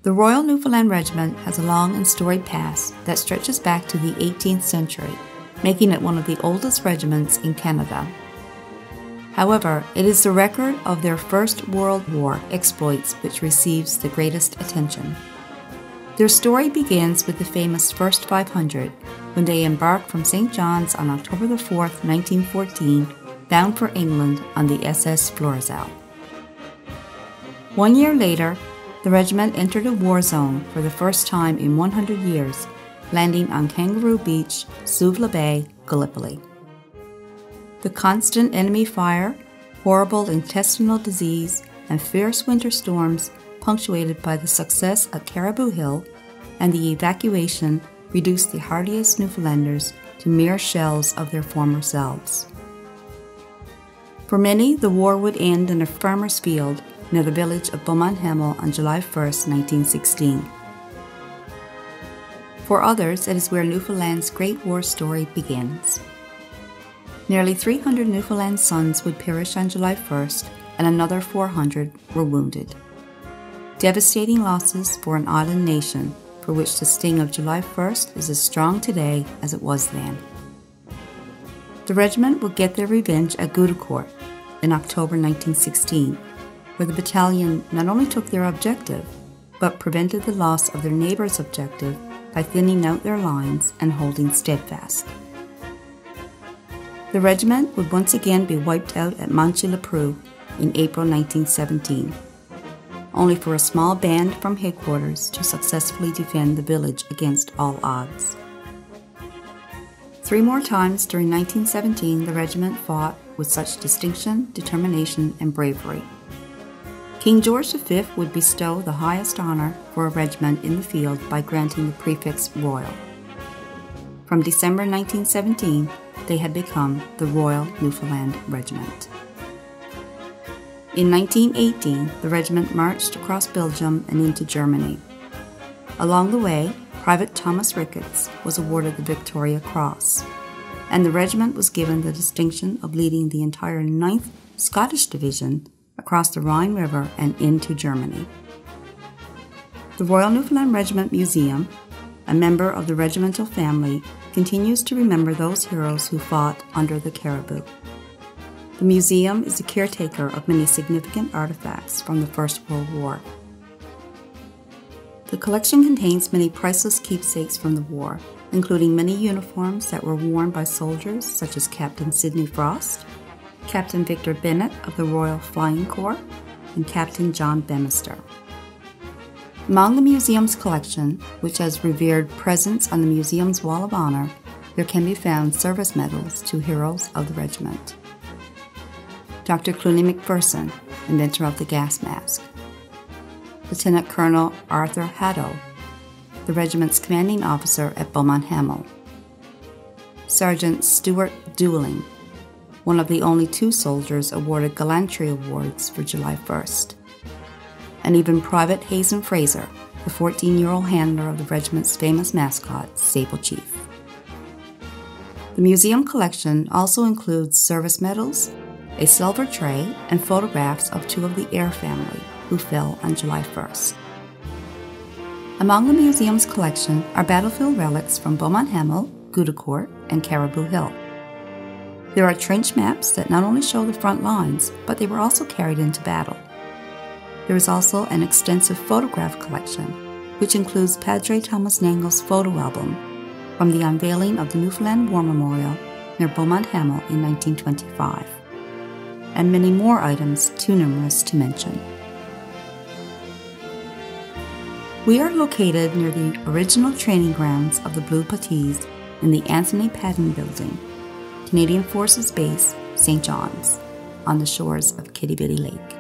The Royal Newfoundland Regiment has a long and storied past that stretches back to the 18th century, making it one of the oldest regiments in Canada. However, it is the record of their First World War exploits which receives the greatest attention. Their story begins with the famous First 500, when they embarked from St. John's on October 4, 1914, bound for England on the SS Florizel. 1 year later, the regiment entered a war zone for the first time in 100 years, landing on Kangaroo Beach, Suvla Bay, Gallipoli. The constant enemy fire, horrible intestinal disease, and fierce winter storms, punctuated by the success at Caribou Hill, and the evacuation reduced the hardiest Newfoundlanders to mere shells of their former selves. For many, the war would end in a farmer's field near the village of Beaumont-Hamel on July 1, 1916. For others, it is where Newfoundland's Great War story begins. Nearly 300 Newfoundland sons would perish on July 1st, and another 400 were wounded. Devastating losses for an island nation for which the sting of July 1st is as strong today as it was then. The regiment would get their revenge at Goudecourt in October 1916, where the battalion not only took their objective, but prevented the loss of their neighbour's objective by thinning out their lines and holding steadfast. The regiment would once again be wiped out at Monchy-le-Preux in April 1917, only for a small band from headquarters to successfully defend the village against all odds. 3 more times during 1917, the regiment fought with such distinction, determination, and bravery. King George V would bestow the highest honour for a regiment in the field by granting the prefix Royal. From December 1917, they had become the Royal Newfoundland Regiment. In 1918, the regiment marched across Belgium and into Germany. Along the way, Private Thomas Ricketts was awarded the Victoria Cross, and the regiment was given the distinction of leading the entire 9th Scottish Division across the Rhine River and into Germany. The Royal Newfoundland Regiment Museum, a member of the regimental family, continues to remember those heroes who fought under the Caribou. The museum is the caretaker of many significant artifacts from the First World War. The collection contains many priceless keepsakes from the war, including many uniforms that were worn by soldiers such as Captain Sidney Frost, Captain Victor Bennett of the Royal Flying Corps, and Captain John Bemister. Among the museum's collection, which has revered presents on the museum's Wall of Honor, there can be found service medals to heroes of the regiment. Dr. Clooney McPherson, inventor of the gas mask. Lieutenant Colonel Arthur Haddo, the regiment's commanding officer at Beaumont-Hamel. Sergeant Stuart Dooling, one of the only 2 soldiers awarded gallantry awards for July 1st. And even Private Hazen Fraser, the 14-year-old handler of the regiment's famous mascot, Sable Chief. The museum collection also includes service medals, a silver tray, and photographs of 2 of the Eyre family who fell on July 1st. Among the museum's collection are battlefield relics from Beaumont-Hamel, Goudecourt, and Caribou Hill. There are trench maps that not only show the front lines, but they were also carried into battle. There is also an extensive photograph collection, which includes Padre Thomas Nangle's photo album from the unveiling of the Newfoundland War Memorial near Beaumont-Hamel in 1925, and many more items too numerous to mention. We are located near the original training grounds of the Blue Puttees in the Anthony Patton Building, Canadian Forces Base, St. John's, on the shores of Kitty Bitty Lake.